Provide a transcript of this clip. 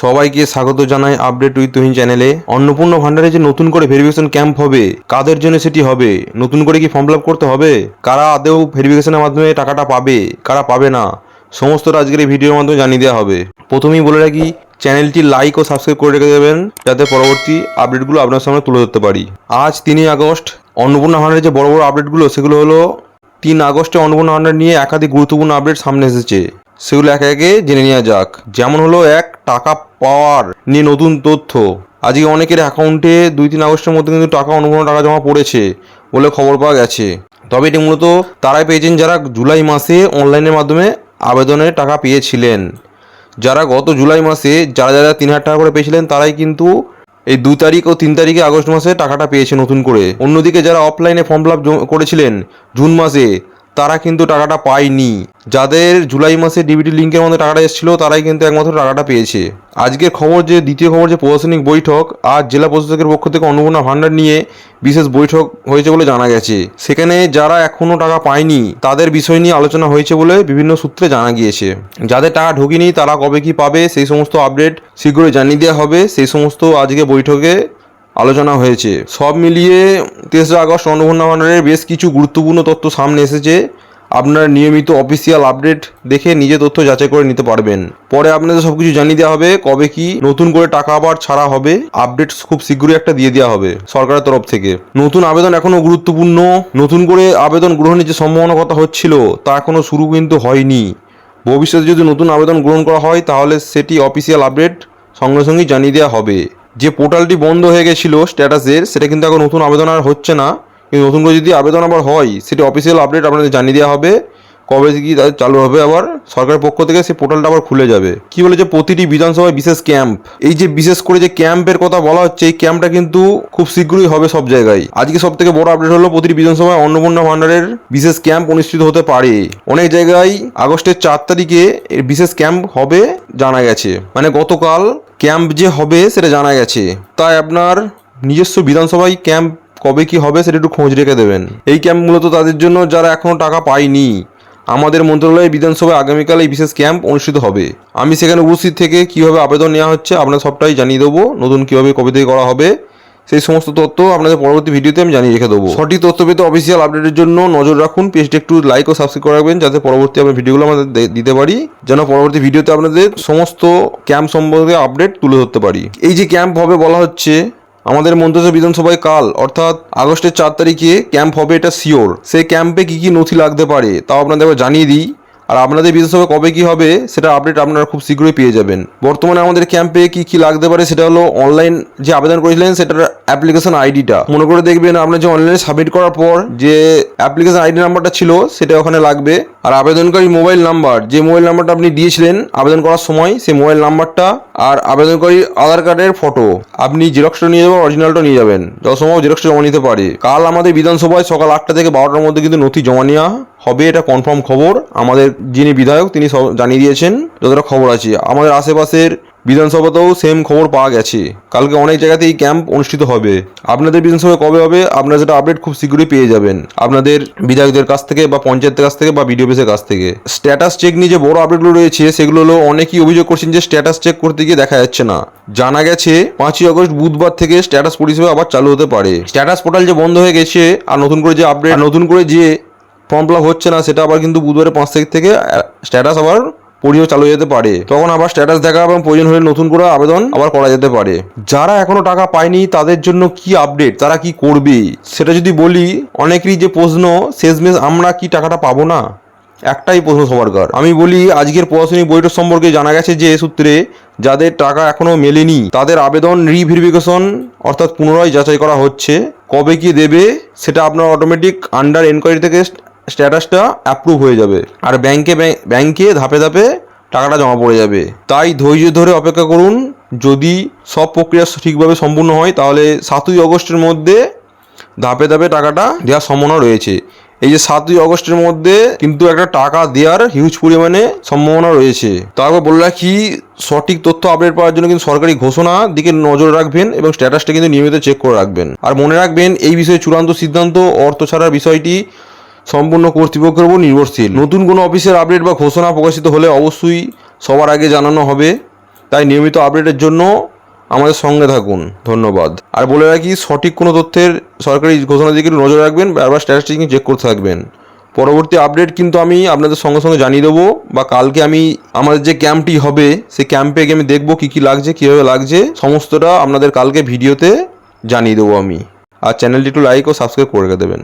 সবাইকে স্বাগত জানাই আপডেট উইথ তুহিন চ্যানেলে। অন্নপূর্ণা ভান্ডারে যে নতুন করে ভেরিফিকেশন ক্যাম্প হবে, কাদের জন্য সেটি হবে, নতুন করে কি ফর্ম ফিল আপ করতে হবে, কারা আদৌ ভেরিফিকেশনের মাধ্যমে টাকাটা পাবে, কারা পাবে না, সমস্তটা আজকের এই ভিডিওর মাধ্যমে জানিয়ে দেওয়া হবে। প্রথমেই বলে রাখি, চ্যানেলটি লাইক ও সাবস্ক্রাইব করে রেখে দেবেন যাতে পরবর্তী আপডেটগুলো আপনার সামনে তুলে ধরতে পারি। আজ 3 আগস্ট অন্নপূর্ণা ভান্ডারের যে বড় বড় আপডেটগুলো সেগুলো হলো 3 আগস্টে অন্নপূর্ণা ভান্ডার নিয়ে একাধিক গুরুত্বপূর্ণ আপডেট সামনে এসেছে, সেগুলো একে একে জেনে নেওয়া যাক। যেমন হলো টাকা পাওয়ার নিয়ে নতুন তথ্য। আজকে অনেকের অ্যাকাউন্টে 2-3 আগস্টের মধ্যে কিন্তু অন্য টাকা জমা পড়েছে বলে খবর পাওয়া গেছে। তবে এটি মূলত তারাই পেয়েছেন যারা জুলাই মাসে অনলাইনের মাধ্যমে আবেদনের টাকা পেয়েছিলেন। যারা গত জুলাই মাসে যারা 3,000 টাকা করে পেয়েছিলেন তারাই কিন্তু এই 2 তারিখ ও 3 তারিখে আগস্ট মাসে টাকাটা পেয়েছে নতুন করে। অন্যদিকে যারা অফলাইনে ফর্ম ফিল আপ করেছিলেন জুন মাসে, তারা কিন্তু টাকাটা পায়নি। যাদের জুলাই মাসে ডিবিটি লিঙ্কের মধ্যে টাকাটা এসেছিল তারাই কিন্তু একমাত্র টাকাটা পেয়েছে। আজকের খবর যে দ্বিতীয় খবর যে প্রশাসনিক বৈঠক, আজ জেলা প্রশাসকের পক্ষ থেকে অন্নপূর্ণা ভান্ডার নিয়ে বিশেষ বৈঠক হয়েছে বলে জানা গেছে। সেখানে যারা এখনও টাকা পায়নি তাদের বিষয় নিয়ে আলোচনা হয়েছে বলে বিভিন্ন সূত্রে জানা গিয়েছে। যাদের টাকা ঢোকেনি তারা কবে কি পাবে সেই সমস্ত আপডেট শীঘ্রই জানিয়ে দেওয়া হবে, সেই সমস্ত আজকে বৈঠকে আলোচনা হয়েছে। সব মিলিয়ে 23 আগস্ট অন্নপূর্ণা ভান্ডারের বেশ কিছু গুরুত্বপূর্ণ তথ্য সামনে এসেছে। আপনারা নিয়মিত অফিসিয়াল আপডেট দেখে নিজে তথ্য যাচাই করে নিতে পারবেন। পরে আপনাদের সব কিছু জানিয়ে দেওয়া হবে কবে কি নতুন করে টাকা আবার ছাড়া হবে। আপডেট খুব শীঘ্রই একটা দিয়ে দেওয়া হবে সরকারের তরফ থেকে। নতুন আবেদন এখনও গুরুত্বপূর্ণ। নতুন করে আবেদন গ্রহণের যে সম্ভাবনার কথা হচ্ছিল তা এখনও শুরু কিন্তু হয়নি। ভবিষ্যতে যদি নতুন আবেদন গ্রহণ করা হয় তাহলে সেটি অফিসিয়াল আপডেট সঙ্গে সঙ্গেই জানিয়ে দেওয়া হবে। যে পোর্টালটি বন্ধ হয়ে গেছিলো স্ট্যাটাসের, সেটা কিন্তু এখন নতুন আবেদন আর হচ্ছে না। কিন্তু নতুন করে যদি আবেদন আবার হয় সেটি অফিসিয়াল আপডেট আপনাদের জানিয়ে দেওয়া হবে কবে কি চালু হবে। আবার সরকারের পক্ষ থেকে সেই পোর্টালটা আবার খুলে যাবে। কি বলে যে প্রতিটি বিধানসভায় বিশেষ ক্যাম্প, এই যে বিশেষ করে যে ক্যাম্পের কথা বলা হচ্ছে, এই ক্যাম্পটা কিন্তু খুব শীঘ্রই হবে সব জায়গায়। আজকে সব থেকে বড় আপডেট হলো প্রতিটি বিধানসভায় অন্নপূর্ণা ভান্ডারের বিশেষ ক্যাম্প অনুষ্ঠিত হতে পারে। অনেক জায়গায় আগস্টের 4 তারিখে এর বিশেষ ক্যাম্প হবে জানা গেছে। মানে গতকাল ক্যাম্প যে হবে সেটা জানা গেছে। তাই আপনার নিজস্ব বিধানসভায় ক্যাম্প কবে কি হবে সেটা একটু খোঁজ রেখে দেবেন। এই ক্যাম্প মূলত তাদের জন্য যারা এখনও টাকা পায়নি। আমাদের মন্ত্রণালয়ে বিধানসভায় আগামীকাল এই বিশেষ ক্যাম্প অনুষ্ঠিত হবে। আমি সেখানে উপস্থিত থেকে কীভাবে আবেদন নেওয়া হচ্ছে আপনার সবটাই জানিয়ে দেবো। নতুন কীভাবে কবে থেকে করা হবে সেই সমস্ত তথ্য আপনাদের পরবর্তী ভিডিওতে আমি জানিয়ে রেখে দেবো। সঠিক তথ্য পেতে অফিসিয়াল আপডেটের জন্য নজর রাখুন। পেজটি একটু লাইক ও সাবস্ক্রাইব করে রাখবেন যাতে পরবর্তী আমরা ভিডিওগুলো আমাদের দিতে পারি, যেন পরবর্তী ভিডিওতে আপনাদের সমস্ত ক্যাম্প সম্পর্কে আপডেট তুলে ধরতে পারি। এই যে ক্যাম্প হবে বলা হচ্ছে আমাদের মন্ত্রিসভা বিধানসভায় কাল অর্থাৎ আগস্টের 4 তারিখে ক্যাম্প হবে, এটা শিওর। সেই ক্যাম্পে কী কী নথি লাগতে পারে তাও আপনাদের জানিয়ে দিই। আর আপনাদের বিধানসভায় কবে কি হবে সেটা আপডেট আপনারা খুব শীঘ্রই পেয়ে যাবেন। বর্তমানে আমাদের ক্যাম্পে কি কি লাগতে পারে সেটা হলো অনলাইন যে আবেদন করেছিলেন সেটার অ্যাপ্লিকেশন আইডিটা মনে করে দেখবেন। আপনার যে অনলাইনে সাবমিট করার পর যে অ্যাপ্লিকেশন আইডি নাম্বারটা ছিল সেটা ওখানে লাগবে। আর আবেদনকারী মোবাইল নাম্বার, যে মোবাইল নাম্বারটা আপনি দিয়েছিলেন আবেদন করার সময়, সেই মোবাইল নাম্বারটা আর আবেদনকারী আধার কার্ডের ফটো, আপনি জেরক্সটা নিয়ে যাবেন, অরিজিনালটা নিয়ে যাবেন, যত সম্ভব জেরক্সটা জমা নিতে পারে। কাল আমাদের বিধানসভায় সকাল 8টা থেকে 12টার মধ্যে কিন্তু নথি জমা নেওয়া হবে, এটা কনফার্ম খবর। আমাদের যিনি বিধায়ক তিনি সব জানিয়ে দিয়েছেন যতটা খবর আছে। আমাদের আশেপাশের বিধানসভাতেও সেম খবর পাওয়া গেছে। কালকে অনেক জায়গাতে এই ক্যাম্প অনুষ্ঠিত হবে। আপনাদের বিধানসভায় কবে হবে আপনারা সেটা আপডেট খুব শীঘ্রই পেয়ে যাবেন আপনাদের বিধায়কদের কাছ থেকে বা পঞ্চায়েতের কাছ থেকে বা বিডিও অফিসের কাছ থেকে। স্ট্যাটাস চেক নিয়ে যে বড় আপডেটগুলো রয়েছে সেগুলো হলো অনেকেই অভিযোগ করছেন যে স্ট্যাটাস চেক করতে গিয়ে দেখা যাচ্ছে না। জানা গেছে 5ই আগস্ট বুধবার থেকে স্ট্যাটাস পরিষেবা আবার চালু হতে পারে। স্ট্যাটাস পোর্টাল যে বন্ধ হয়ে গেছে আর নতুন করে যে আপডেট, নতুন করে যে ফর্ম ফিল আপ হচ্ছে না, সেটা আবার কিন্তু বুধবারের 5 তারিখ থেকে স্ট্যাটাস আবার পরিষেবা চালু যেতে পারে। তখন আবার স্ট্যাটাস দেখা এবং প্রয়োজন হলে নতুন করে আবেদন আবার করা যেতে পারে। যারা এখনো টাকা পায়নি তাদের জন্য কি আপডেট, তারা কি করবে সেটা যদি বলি, অনেকেরই যে প্রশ্ন শেষমেশ আমরা কি টাকাটা পাবো না, একটাই প্রশ্ন সবারকার। আমি বলি আজকের প্রশাসনিক বৈঠক সম্পর্কে জানা গেছে যে সূত্রে যাদের টাকা এখনো মেলেনি তাদের আবেদন রিভেরিফিকেশন অর্থাৎ পুনরায় যাচাই করা হচ্ছে। কবে কি দেবে সেটা আপনার অটোমেটিক আন্ডার এনকোয়ারি থেকে স্ট্যাটাসটা অ্যাপ্রুভ হয়ে যাবে আর ব্যাংকে ধাপে ধাপে টাকাটা জমা পড়ে যাবে। তাই ধৈর্য ধরে অপেক্ষা করুন। যদি সব প্রক্রিয়া ঠিকভাবে সম্পূর্ণ হয় তাহলে 7ই আগস্টের মধ্যে ধাপে ধাপে টাকাটা দেওয়ার সম্ভাবনা রয়েছে। এই যে 7ই আগস্টের মধ্যে কিন্তু একটা টাকা দেওয়ার হিউজ পরিমাণে সম্ভাবনা রয়েছে। তারপর বলে রাখি সঠিক তথ্য আপডেট পাওয়ার জন্য কিন্তু সরকারি ঘোষণার দিকে নজর রাখবেন এবং স্ট্যাটাসটা কিন্তু নিয়মিত চেক করে রাখবেন। আর মনে রাখবেন এই বিষয়ে চূড়ান্ত সিদ্ধান্ত অর্থ ছাড়ার বিষয়টি সম্পূর্ণ কর্তৃপক্ষের উপর নির্ভরশীল। নতুন কোনো অফিসের আপডেট বা ঘোষণা প্রকাশিত হলে অবশ্যই সবার আগে জানানো হবে। তাই নিয়মিত আপডেটের জন্য আমাদের সঙ্গে থাকুন। ধন্যবাদ। আর বলে রাখি, সঠিক কোনো তথ্যের সরকারি ঘোষণার দিকে একটু নজর রাখবেন, বারবার স্ট্যাটিস্টিক্স চেক করতে থাকবেন। পরবর্তী আপডেট কিন্তু আমি আপনাদের সঙ্গে সঙ্গে জানিয়ে দেবো, বা কালকে আমি আমাদের যে ক্যাম্পটি হবে সেই ক্যাম্পে গিয়ে আমি দেখবো কী কী লাগছে, কীভাবে লাগছে, সমস্তটা আপনাদের কালকে ভিডিওতে জানিয়ে দেবো আমি। আর চ্যানেলটি একটু লাইক ও সাবস্ক্রাইব করে দেবেন।